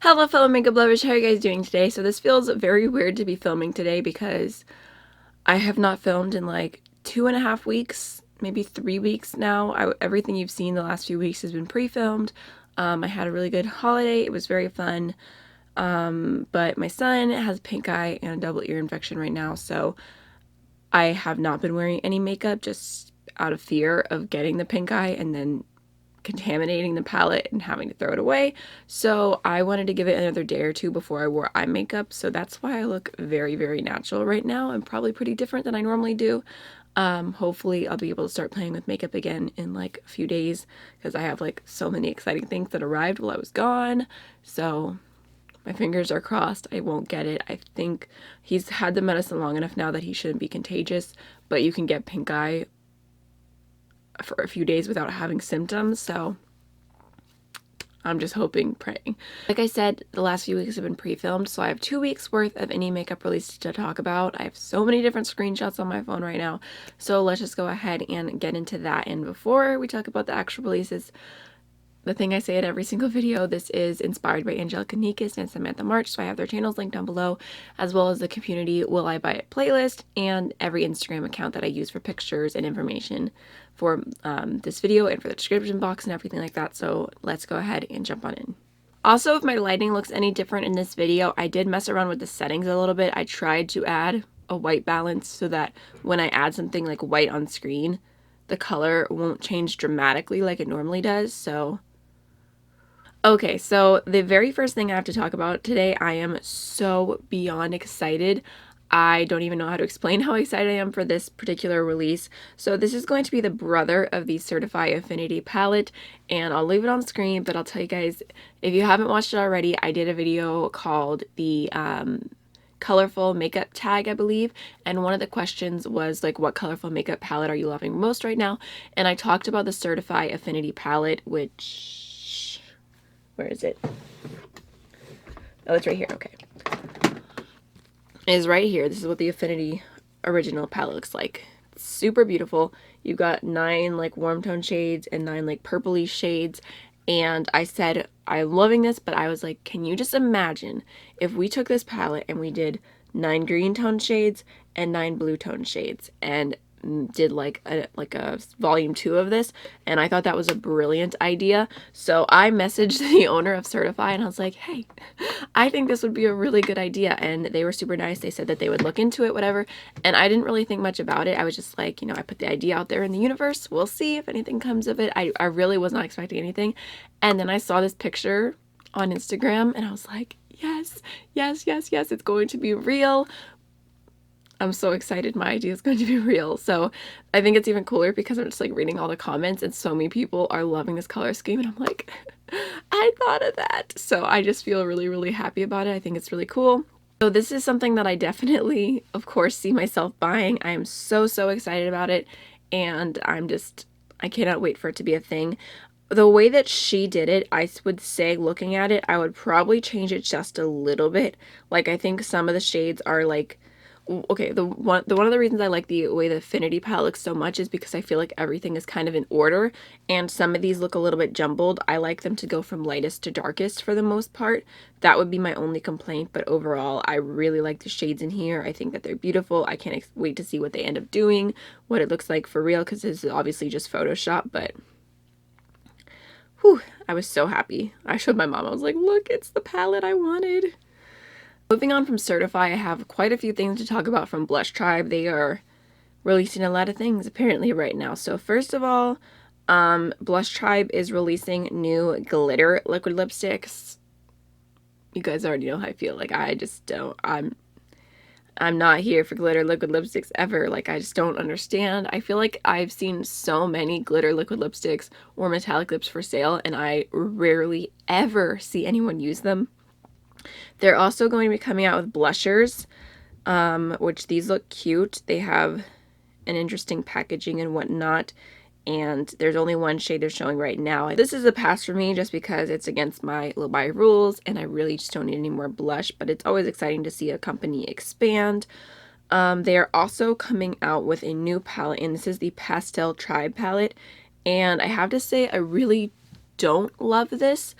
Hello fellow makeup lovers, how are you guys doing today? So this feels very weird to be filming today because I have not filmed in like 2.5 weeks, maybe 3 weeks now. Everything you've seen the last few weeks has been pre-filmed. I had a really good holiday, it was very fun, but my son has pink eye and a double ear infection right now, so I have not been wearing any makeup just out of fear of getting the pink eye and then contaminating the palette and having to throw it away. So I wanted to give it another day or two before I wore eye makeup. So that's why I look very, very natural right now. I'm probably pretty different than I normally do. Hopefully I'll be able to start playing with makeup again in like a few days because I have like so many exciting things that arrived while I was gone. So my fingers are crossed I won't get it. I think he's had the medicine long enough now that he shouldn't be contagious, but you can get pink eye for a few days without having symptoms, so I'm just hoping, praying. Like I said, the last few weeks have been pre-filmed, so I have 2 weeks worth of any makeup release to talk about. I have so many different screenshots on my phone right now, so let's just go ahead and get into that. And before we talk about the actual releases, the thing I say in every single video, this is inspired by Angelica Nikas and Samantha March, so I have their channels linked down below, as well as the community Will I Buy It playlist and every Instagram account that I use for pictures and information for this video and for the description box and everything like that. So let's go ahead and jump on in. Also, if my lighting looks any different in this video, I did mess around with the settings a little bit. I tried to add a white balance so that when I add something like white on screen, the color won't change dramatically like it normally does. So okay, so the very first thing I have to talk about today, I am so beyond excited. I don't even know how to explain how excited I am for this particular release. So this is going to be the brother of the Certifeye Affinity palette, and I'll leave it on screen, but I'll tell you guys, if you haven't watched it already, I did a video called the colorful makeup tag, I believe, and one of the questions was like, what colorful makeup palette are you loving most right now? And I talked about the Certifeye Affinity palette, which, where is it? Oh, it's right here. Okay. It is right here. This is what the Affinity original palette looks like. It's super beautiful. You've got 9 like warm tone shades and 9 like purpley shades. And I said, I'm loving this, but I was like, can you just imagine if we took this palette and we did 9 green tone shades and 9 blue tone shades and did like a volume 2 of this, and I thought that was a brilliant idea. So I messaged the owner of Certifeye and I was like, hey, I think this would be a really good idea, and they were super nice. They said that they would look into it, whatever, and I didn't really think much about it. I was just like, you know, I put the idea out there in the universe, we'll see if anything comes of it. I really was not expecting anything, and then I saw this picture on Instagram and I was like, yes, yes, yes, yes, it's going to be real. I'm so excited my idea is going to be real. So I think it's even cooler because I'm just like reading all the comments and so many people are loving this color scheme, and I'm like, I thought of that. So I just feel really, really happy about it. I think it's really cool. So this is something that I definitely, of course, see myself buying. I am so, so excited about it, and I cannot wait for it to be a thing. The way that she did it, I would say, looking at it, I would probably change it just a little bit. Like, I think some of the shades are like, okay, one of the reasons I like the way the Affinity palette looks so much is because I feel like everything is kind of in order, and some of these look a little bit jumbled. I like them to go from lightest to darkest for the most part. That would be my only complaint, but overall, I really like the shades in here. I think that they're beautiful. I can't wait to see what they end up doing, what it looks like for real, because this is obviously just Photoshop, but whew, I was so happy. I showed my mom, I was like, look, it's the palette I wanted. Moving on from Certifeye, I have quite a few things to talk about from Blush Tribe. They are releasing a lot of things apparently right now. So first of all, Blush Tribe is releasing new glitter liquid lipsticks. You guys already know how I feel. Like, I just don't, I'm not here for glitter liquid lipsticks ever. Like, I just don't understand. I feel like I've seen so many glitter liquid lipsticks or metallic lips for sale, and I rarely ever see anyone use them. They're also going to be coming out with blushers, which these look cute. They have an interesting packaging and whatnot, and there's only one shade they're showing right now. This is a pass for me just because it's against my low buy rules, and I really just don't need any more blush, but it's always exciting to see a company expand. They are also coming out with a new palette, and this is the Pastel Tribe palette, and I have to say I really don't love this.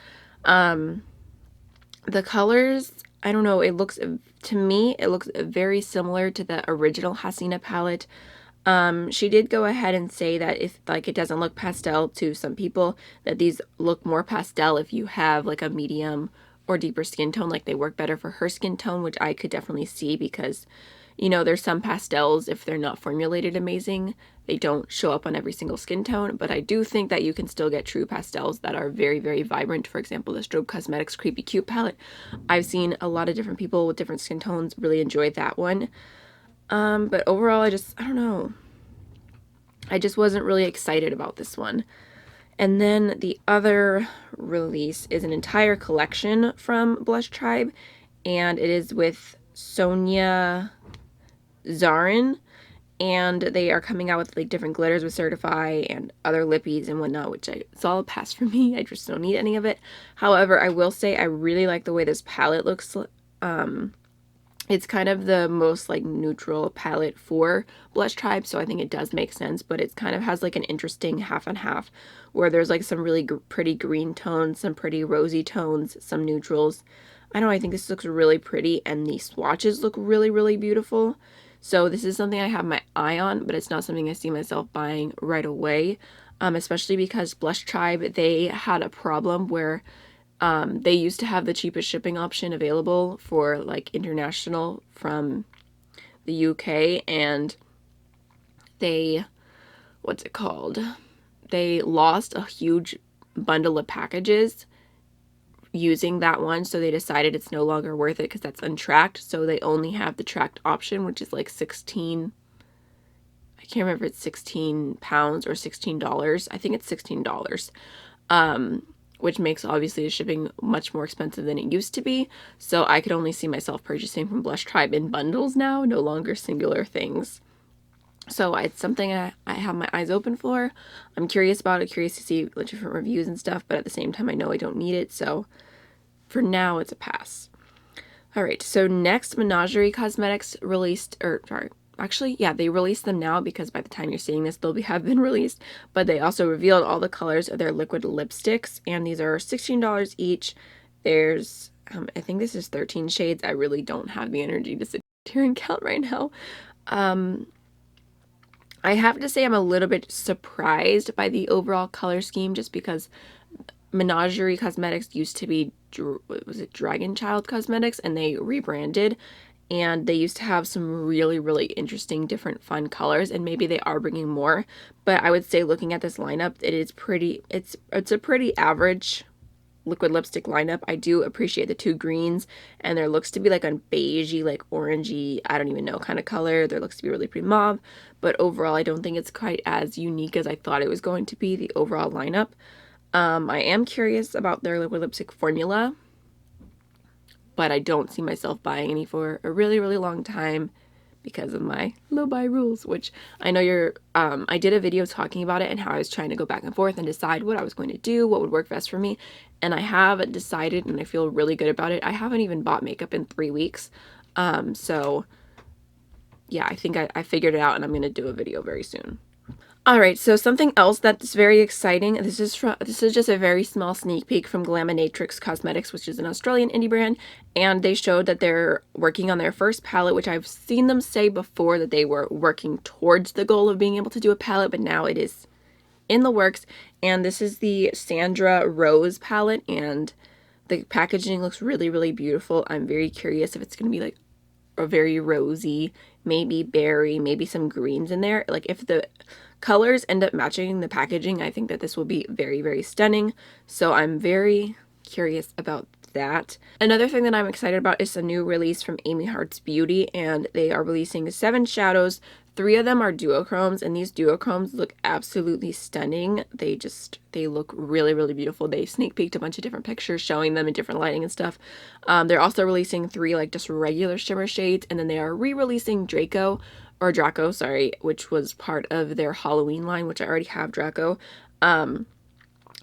The colors, I don't know, it looks, to me, it looks very similar to the original Hasina palette. She did go ahead and say that if like it doesn't look pastel to some people, that these look more pastel if you have like a medium or deeper skin tone, like they work better for her skin tone, which I could definitely see because, you know, there's some pastels, if they're not formulated amazing, they don't show up on every single skin tone, but I do think that you can still get true pastels that are very, very vibrant. For example, the Strobe Cosmetics Creepy Cute palette. I've seen a lot of different people with different skin tones really enjoy that one. But overall, I don't know. I just wasn't really excited about this one. And then the other release is an entire collection from Blush Tribe, and it is with Sonia Zarin, and they are coming out with like different glitters with Certifeye and other lippies and whatnot, which it's all a pass for me. I just don't need any of it. However, I will say I really like the way this palette looks. It's kind of the most like neutral palette for Blush Tribe, so I think it does make sense, but it kind of has like an interesting half and half where there's like some really pretty green tones, some pretty rosy tones, some neutrals. I don't know, I think this looks really pretty, and the swatches look really, really beautiful. So this is something I have my eye on, but it's not something I see myself buying right away, especially because Blush Tribe, they had a problem where they used to have the cheapest shipping option available for like international from the UK, and they, what's it called? They lost a huge bundle of packages using that one, so they decided it's no longer worth it because that's untracked. So they only have the tracked option, which is like 16, I can't remember if it's 16 pounds or $16. I think it's $16. Which makes obviously the shipping much more expensive than it used to be. So I could only see myself purchasing from Blush Tribe in bundles now, no longer singular things. So it's something I have my eyes open for. I'm curious about it, curious to see different reviews and stuff, but at the same time I know I don't need it, so for now it's a pass. Alright, so next, Menagerie Cosmetics released, or sorry, actually, yeah, they released them now because by the time you're seeing this, they'll have been released. But they also revealed all the colors of their liquid lipsticks, and these are $16 each. There's, I think this is 13 shades. I really don't have the energy to sit here and count right now. I have to say I'm a little bit surprised by the overall color scheme, just because Menagerie Cosmetics used to be, was it Dragon Child Cosmetics, and they rebranded, and they used to have some really, really interesting different fun colors, and maybe they are bringing more. But I would say, looking at this lineup, it is pretty, it's a pretty average liquid lipstick lineup. I do appreciate the two greens, and there looks to be like a beigey, like orangey, I don't even know, kind of color. There looks to be really pretty mauve, but overall I don't think it's quite as unique as I thought it was going to be, the overall lineup. I am curious about their liquid lipstick formula, but I don't see myself buying any for a really, really long time because of my low buy rules, which I know you're, I did a video talking about it and how I was trying to go back and forth and decide what I was going to do, what would work best for me, and I have decided, and I feel really good about it. I haven't even bought makeup in 3 weeks, so yeah, I think I figured it out, and I'm going to do a video very soon. Alright, so something else that's very exciting, this is just a very small sneak peek from Glaminatrix Cosmetics, which is an Australian indie brand, and they showed that they're working on their first palette, which I've seen them say before that they were working towards the goal of being able to do a palette, but now it is in the works, and this is the Sandra Rose palette, and the packaging looks really, really beautiful. I'm very curious if it's going to be like a very rosy, maybe berry, maybe some greens in there. Like, if the colors end up matching the packaging, I think that this will be very, very stunning. So I'm very curious about that. Another thing that I'm excited about is a new release from Amy Hearts Beauty, and they are releasing 7 shadows. 3 of them are duochromes, and these duochromes look absolutely stunning. They look really, really beautiful. They sneak peeked a bunch of different pictures showing them in different lighting and stuff. They're also releasing 3 like just regular shimmer shades, and then they are re-releasing Draco, sorry, which was part of their Halloween line, which I already have Draco.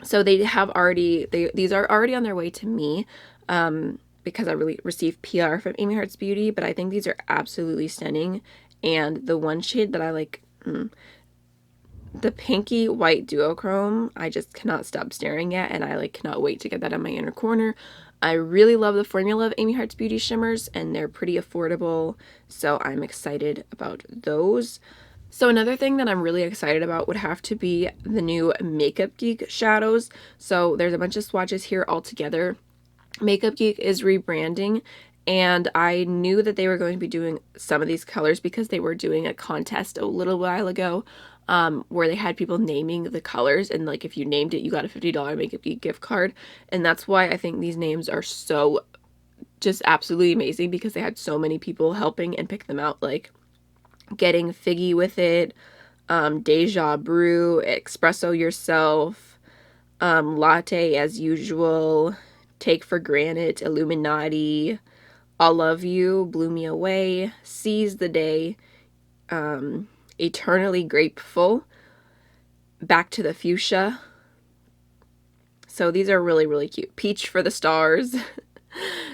So they have already, these are already on their way to me, because I really received PR from Amy Hearts Beauty, but I think these are absolutely stunning. And the one shade that I like, the pinky white duochrome, I just cannot stop staring at, and I like cannot wait to get that in my inner corner. I really love the formula of Amy Hart's Beauty Shimmers, and they're pretty affordable, so I'm excited about those. So another thing that I'm really excited about would have to be the new Makeup Geek shadows. So there's a bunch of swatches here all together. Makeup Geek is rebranding, and I knew that they were going to be doing some of these colors because they were doing a contest a little while ago, where they had people naming the colors, and like if you named it, you got a $50 Makeup Geek gift card. And that's why I think these names are so just absolutely amazing, because they had so many people helping and pick them out, like Getting Figgy with It, Deja Brew, Espresso Yourself, Latte as Usual, Take for Granted, Illuminati, I'll Love You, Blew Me Away, Seize the Day, Eternally Grateful, Back to the Fuchsia. So these are really, really cute. Peach for the Stars.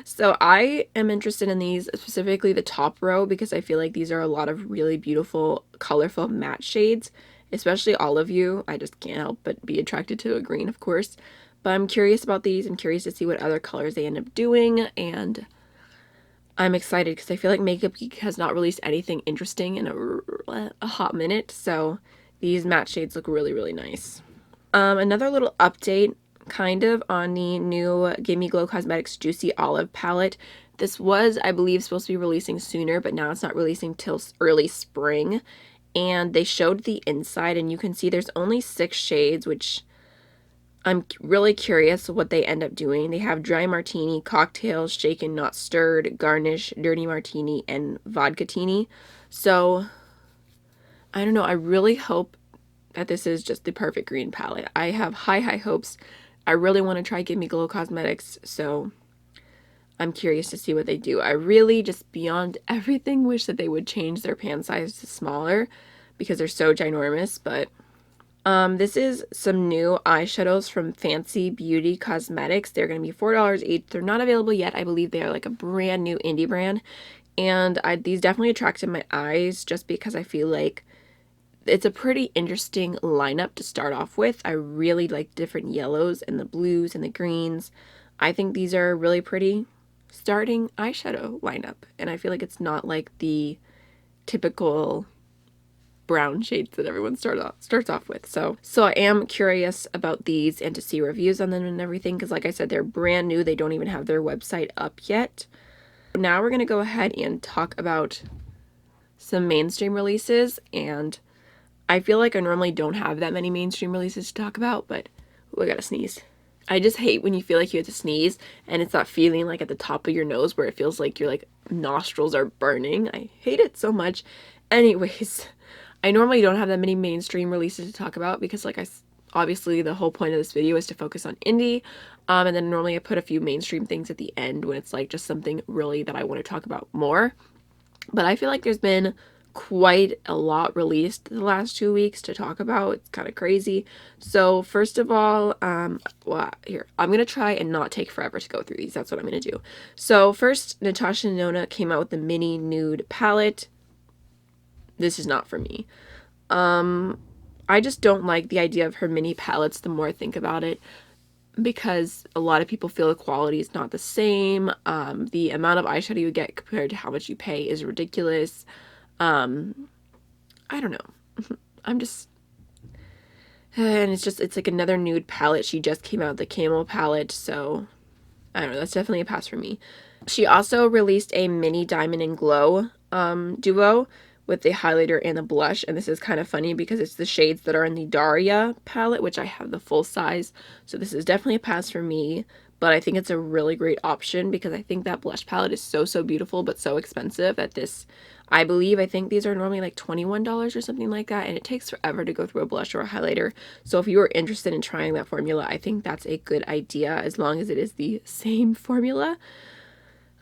So I am interested in these, specifically the top row, because I feel like these are a lot of really beautiful, colorful matte shades, especially All of You. I just can't help but be attracted to a green, of course. But I'm curious about these. I'm curious to see what other colors they end up doing, and I'm excited because I feel like Makeup Geek has not released anything interesting in a hot minute, so these matte shades look really, really nice. Another little update kind of on the new Gimme Glow Cosmetics Juicy Olive palette. This was, I believe, supposed to be releasing sooner, but now it's not releasing till early spring. And they showed the inside, and you can see there's only 6 shades, which I'm really curious what they end up doing. They have Dry Martini, Cocktail, Shaken Not Stirred, Garnish, Dirty Martini, and Vodka-tini. So, I don't know. I really hope that this is just the perfect green palette. I have high, high hopes. I really want to try Gimme Glow Cosmetics, so I'm curious to see what they do. I really, just beyond everything, wish that they would change their pan size to smaller because they're so ginormous. But this is some new eyeshadows from Fancy Beauty Cosmetics. They're going to be $4 each. They're not available yet. I believe they are like a brand new indie brand. And these definitely attracted my eyes just because I feel like it's a pretty interesting lineup to start off with. I really like different yellows and the blues and the greens. I think these are really pretty starting eyeshadow lineup. And I feel like it's not like the typical brown shades that everyone starts off with. So I am curious about these and to see reviews on them and everything, because like I said, they're brand new. They don't even have their website up yet. Now we're going to go ahead and talk about some mainstream releases, and I feel like I normally don't have that many mainstream releases to talk about, but ooh, I gotta sneeze. I just hate when you feel like you have to sneeze and it's that feeling like at the top of your nose where it feels like your like nostrils are burning. I hate it so much. Anyways, I normally don't have that many mainstream releases to talk about because obviously the whole point of this video is to focus on indie. And then normally I put a few mainstream things at the end when it's like just something really that I want to talk about more. But I feel like there's been quite a lot released the last 2 weeks to talk about. It's kind of crazy. So first of all, well, here, I'm going to try and not take forever to go through these. That's what I'm going to do. So first, Natasha Nona came out with the mini nude palette. This is not for me. I just don't like the idea of her mini palettes the more I think about it, because a lot of people feel the quality is not the same. The amount of eyeshadow you get compared to how much you pay is ridiculous. I don't know. I'm just, and it's like another nude palette. She just came out with the Camel palette, so I don't know. That's definitely a pass for me. She also released a mini Diamond and Glow duo with the highlighter and the blush, and this is kind of funny because it's the shades that are in the Daria palette, which I have the full size, so this is definitely a pass for me. But I think it's a really great option because I think that blush palette is so beautiful but so expensive that this, I think these are normally like $21 or something like that, and it takes forever to go through a blush or a highlighter. So if you are interested in trying that formula, I think that's a good idea as long as it is the same formula.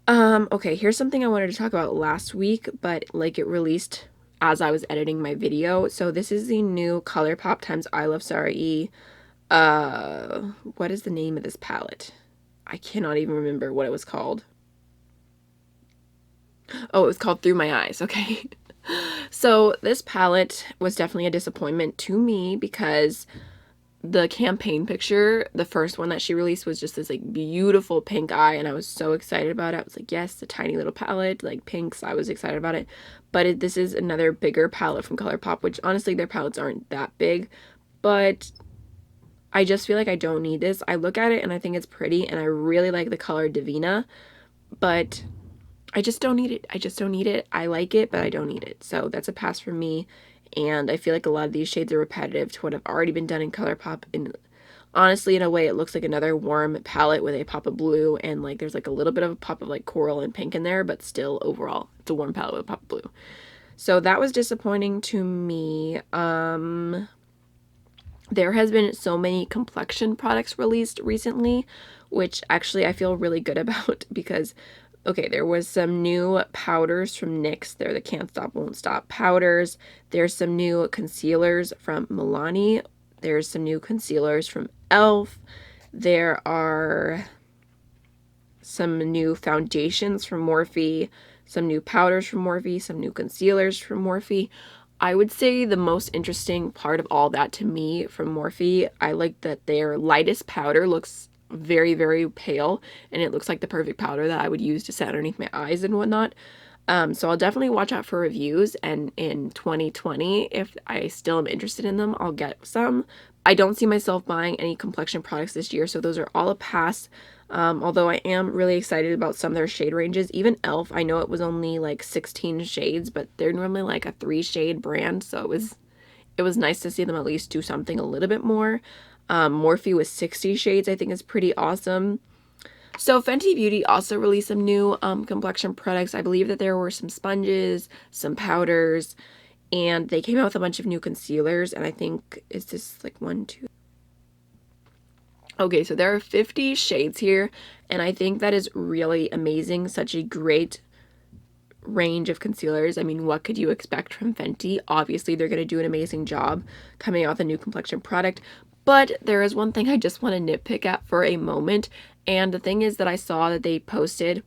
Okay, here's something I wanted to talk about last week, but like it released as I was editing my video. So this is the new ColourPop times I Love Sarah E. What is the name of this palette? I cannot even remember what it was called. Oh, it was called Through My Eyes, okay. So this palette was definitely a disappointment to me because the campaign picture, the first one that she released, was just this like beautiful pink eye, and I was so excited about it. I was like, yes, the tiny little palette, like pinks. I was excited about it. But this is another bigger palette from ColourPop, which honestly their palettes aren't that big, but I just feel like I don't need this. I look at it and I think it's pretty, and I really like the color Divina, but I just don't need it. I just don't need it. I like it, but I don't need it. So that's a pass for me. And I feel like a lot of these shades are repetitive to what have already been done in ColourPop. And honestly, in a way, it looks like another warm palette with a pop of blue, and like there's like a little bit of a pop of like coral and pink in there, but still overall it's a warm palette with a pop of blue. So that was disappointing to me. There has been so many complexion products released recently, which actually I feel really good about because, okay, there was some new powders from NYX. They're the Can't Stop Won't Stop powders. There's some new concealers from Milani. There's some new concealers from e.l.f. There are some new foundations from Morphe, some new powders from Morphe, some new concealers from Morphe. I would say the most interesting part of all that to me from Morphe, I like that their lightest powder looks very, very pale, and it looks like the perfect powder that I would use to set underneath my eyes and whatnot. So I'll definitely watch out for reviews, and in 2020, if I still am interested in them, I'll get some. I don't see myself buying any complexion products this year, so those are all a pass. Although I am really excited about some of their shade ranges. Even e.l.f., I know it was only like 16 shades, but they're normally like a 3-shade brand, so it was nice to see them at least do something a little bit more. Morphe with 60 shades I think is pretty awesome. So Fenty Beauty also released some new complexion products. I believe that there were some sponges, some powders, and they came out with a bunch of new concealers, and I think, is this like 1, 2... Okay, so there are 50 shades here, and I think that is really amazing. Such a great range of concealers. I mean, what could you expect from Fenty? Obviously, they're going to do an amazing job coming out with a new complexion product. But there is one thing I just want to nitpick at for a moment, and the thing is that I saw that they posted,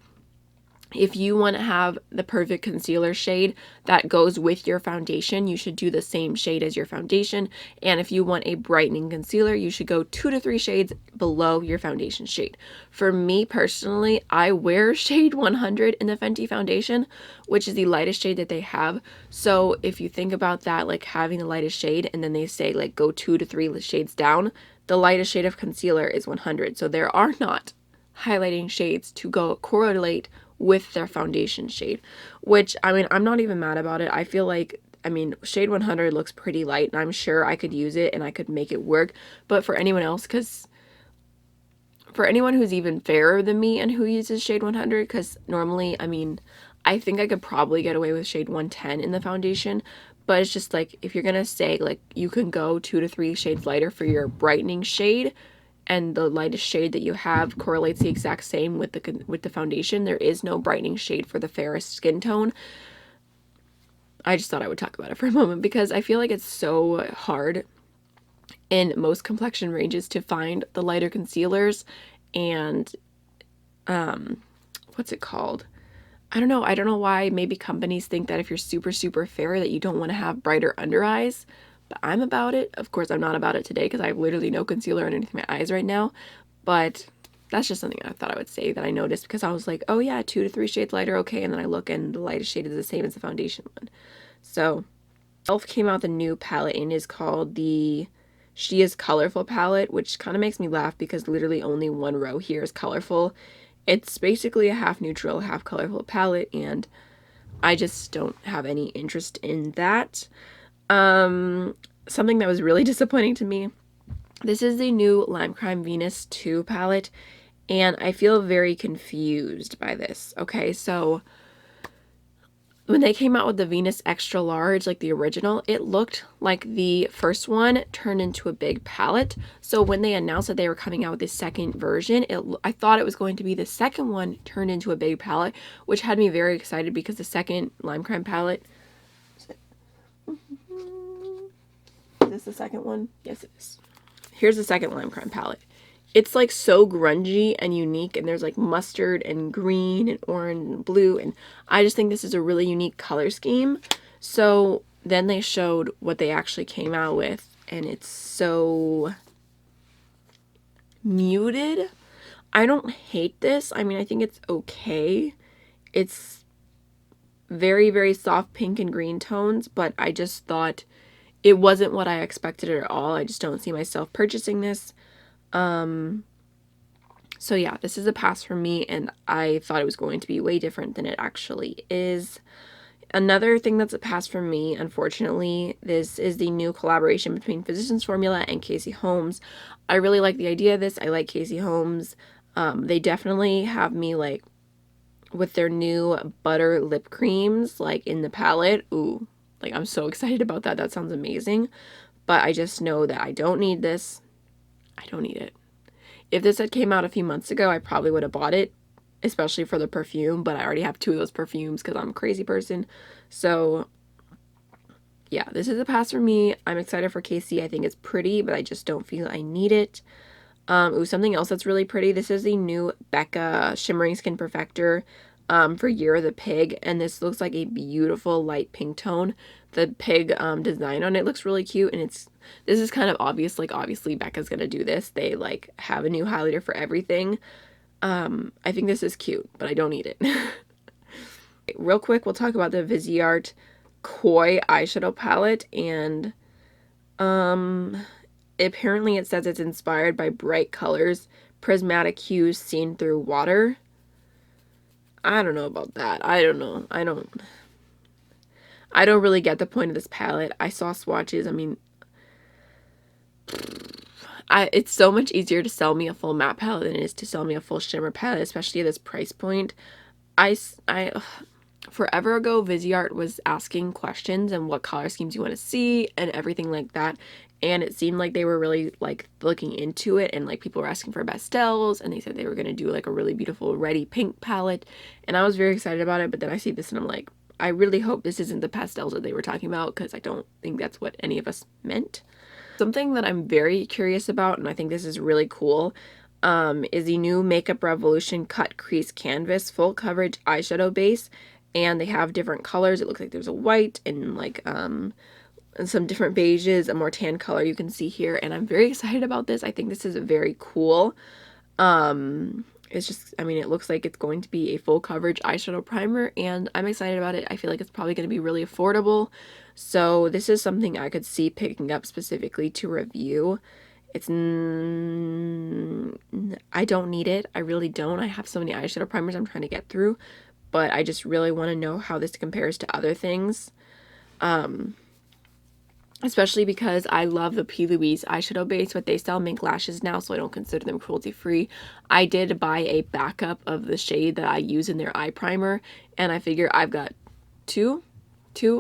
if you want to have the perfect concealer shade that goes with your foundation, you should do the same shade as your foundation. And if you want a brightening concealer, you should go 2 to 3 shades below your foundation shade. For me personally, I wear shade 100 in the Fenty foundation, which is the lightest shade that they have. So if you think about that, like having the lightest shade, and then they say like go 2 to 3 shades down, the lightest shade of concealer is 100. So there are not highlighting shades to go correlate with their foundation shade, which, I mean, I'm not even mad about it. I feel like, I mean, shade 100 looks pretty light, and I'm sure I could use it and I could make it work. But for anyone else, because for anyone who's even fairer than me and who uses shade 100, because normally, I mean, I think I could probably get away with shade 110 in the foundation, but it's just like, if you're gonna say like you can go 2 to 3 shades lighter for your brightening shade, and the lightest shade that you have correlates the exact same with the foundation, there is no brightening shade for the fairest skin tone. I just thought I would talk about it for a moment because I feel like it's so hard in most complexion ranges to find the lighter concealers, and what's it called? I don't know why maybe companies think that if you're super, super fair that you don't want to have brighter under eyes. But I'm about it. Of course, I'm not about it today because I have literally no concealer underneath my eyes right now. But that's just something I thought I would say that I noticed because I was like, oh yeah, 2 to 3 shades lighter, okay. And then I look and the lightest shade is the same as the foundation one. So, e.l.f. came out with a new palette and is called the She Is Colorful palette, which kind of makes me laugh because literally only one row here is colorful. It's basically a half neutral, half colorful palette, and I just don't have any interest in that. Something that was really disappointing to me, this is the new Lime Crime Venus 2 palette, and I feel very confused by this. Okay, so when they came out with the Venus Extra Large, like the original, it looked like the first one turned into a big palette. So when they announced that they were coming out with the second version, I thought it was going to be the second one turned into a big palette, which had me very excited because the second Lime Crime palette... Is this the second one? Yes, it is. Here's the second Lime Crime palette. It's like so grungy and unique, and there's like mustard and green and orange and blue, and I just think this is a really unique color scheme. So then they showed what they actually came out with, and it's so muted. I don't hate this. I mean, I think it's okay. It's very, very soft pink and green tones, but I just thought it wasn't what I expected at all. I just don't see myself purchasing this. So yeah, this is a pass for me, and I thought it was going to be way different than it actually is. Another thing that's a pass for me, unfortunately, this is the new collaboration between Physicians Formula and Casey Holmes. I really like the idea of this. I like Casey Holmes. They definitely have me like with their new butter lip creams like in the palette. Ooh, like I'm so excited about that. That sounds amazing. But I just know that I don't need this. I don't need it. If this had came out a few months ago, I probably would have bought it, especially for the perfume, but I already have 2 of those perfumes because I'm a crazy person. So yeah, this is a pass for me. I'm excited for Casey. I think it's pretty, but I just don't feel I need it. Ooh, something else that's really pretty. This is the new Becca Shimmering Skin Perfector for Year of the Pig, and this looks like a beautiful light pink tone. The pig design on it looks really cute, and this is kind of obvious. Like, obviously Becca's gonna do this. They like have a new highlighter for everything. I think this is cute, but I don't need it. Real quick, we'll talk about the visiart Koi eyeshadow palette, and apparently it says it's inspired by bright colors, prismatic hues seen through water. I don't know about that. I don't know. I don't really get the point of this palette. I saw swatches. I mean, it's so much easier to sell me a full matte palette than it is to sell me a full shimmer palette, especially at this price point. Forever ago, Visiart was asking questions and what color schemes you want to see and everything like that. And it seemed like they were really like looking into it, and like people were asking for pastels, and they said they were going to do like a really beautiful reddy pink palette. And I was very excited about it, but then I see this and I'm like, I really hope this isn't the pastels that they were talking about, because I don't think that's what any of us meant. Something that I'm very curious about, and I think this is really cool, is the new Makeup Revolution Cut Crease Canvas Full Coverage Eyeshadow Base. And they have different colors. It looks like there's a white and like and some different beiges, a more tan color you can see here. And I'm very excited about this. I think this is very cool. It's just, I mean, it looks like it's going to be a full coverage eyeshadow primer, and I'm excited about it. I feel like it's probably going to be really affordable. So this is something I could see picking up specifically to review. I don't need it. I really don't. I have so many eyeshadow primers I'm trying to get through, but I just really want to know how this compares to other things. Especially because I love the P. Louise eyeshadow base, but they sell mink lashes now, so I don't consider them cruelty-free. I did buy a backup of the shade that I use in their eye primer, and I figure I've got two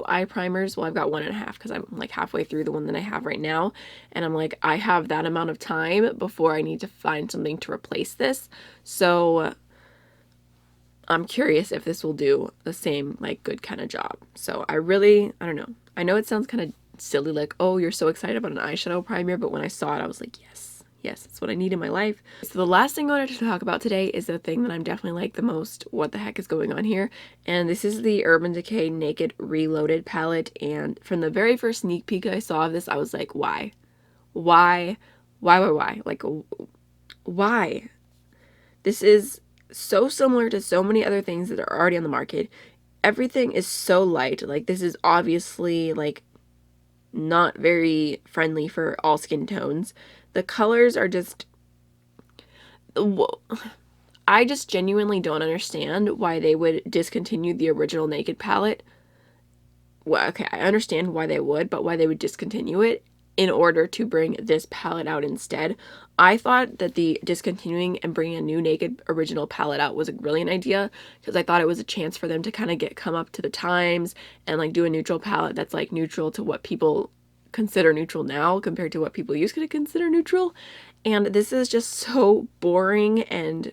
eye primers. Well, I've got 1.5 because I'm like halfway through the one that I have right now, and I'm like, I have that amount of time before I need to find something to replace this. So I'm curious if this will do the same like good kind of job. So I don't know. I know it sounds kind of silly, like, oh, you're so excited about an eyeshadow primer, but when I saw it, I was like, yes, that's what I need in my life. So the last thing I wanted to talk about today is the thing that I'm definitely like the most, what the heck is going on here? And this is the Urban Decay Naked Reloaded palette, and from the very first sneak peek I saw of this, I was like, why? Like, why? This is so similar to so many other things that are already on the market. Everything is so light. Like, this is obviously like not very friendly for all skin tones. The colors are just, I just genuinely don't understand why they would discontinue the original Naked palette. Well, okay, I understand why they would, but why they would discontinue it in order to bring this palette out instead. I thought that the discontinuing and bringing a new Naked original palette out was a brilliant idea, because I thought it was a chance for them to kind of come up to the times and like do a neutral palette that's like neutral to what people consider neutral now compared to what people used to consider neutral. And this is just so boring, and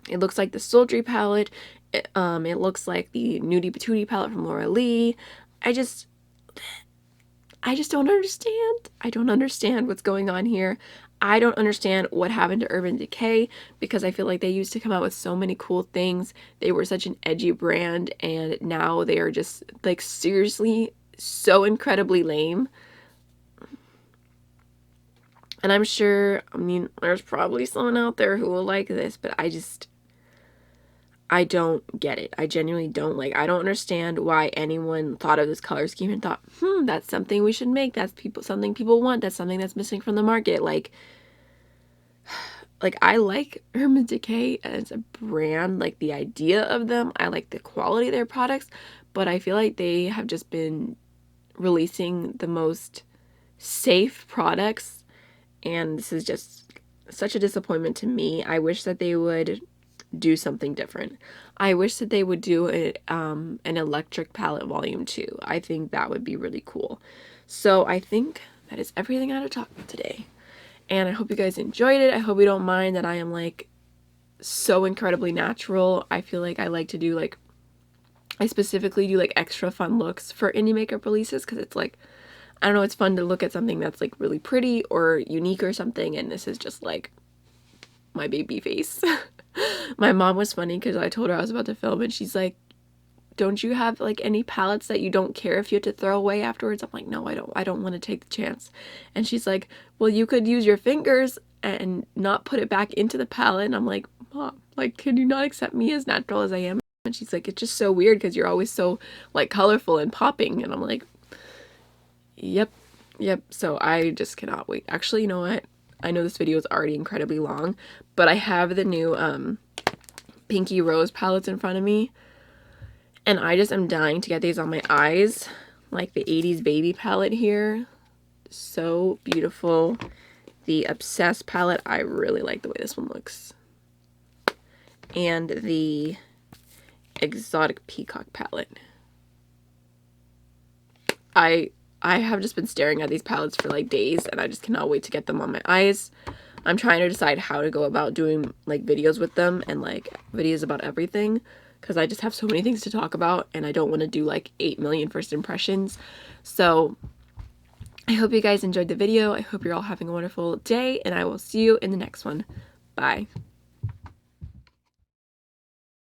it looks like the Sultry palette. It looks like the Nudie Patootie palette from Laura Lee. I just don't understand. I don't understand what's going on here. I don't understand what happened to Urban Decay, because I feel like they used to come out with so many cool things. They were such an edgy brand, and now they are just like seriously so incredibly lame. And I'm sure, I mean, there's probably someone out there who will like this, but I don't get it. I genuinely don't. Like, I don't understand why anyone thought of this color scheme and thought, that's something we should make. That's something people want. That's something that's missing from the market. Like I like Decay as a brand, like the idea of them. I like the quality of their products, but I feel like they have just been releasing the most safe products, and this is just such a disappointment to me. I wish that they would do something different. I wish that they would do an electric palette volume 2. I think that would be really cool. So I think that is everything I had to talk about today. And I hope you guys enjoyed it. I hope you don't mind that I am like so incredibly natural. I feel like I like to do like, I specifically do like extra fun looks for indie makeup releases because it's like, I don't know, it's fun to look at something that's like really pretty or unique or something, and this is just like my baby face. My mom was funny because I told her I was about to film and she's like, don't you have like any palettes that you don't care if you have to throw away afterwards? I'm like, no, I don't want to take the chance. And she's like, well, you could use your fingers and not put it back into the palette. And I'm like, Mom, like, can you not accept me as natural as I am? And she's like, it's just so weird because you're always so like colorful and popping. And I'm like, yep. So I just cannot wait. Actually, you know what? I know this video is already incredibly long, but I have the new Pinky Rose palettes in front of me. And I just am dying to get these on my eyes. Like the 80s Baby palette here. So beautiful. The Obsessed palette, I really like the way this one looks. And the Exotic Peacock palette. I have just been staring at these palettes for like days and I just cannot wait to get them on my eyes. I'm trying to decide how to go about doing like videos with them and like videos about everything, because I just have so many things to talk about and I don't want to do like 8 million first impressions. So I hope you guys enjoyed the video. I hope you're all having a wonderful day and I will see you in the next one. Bye.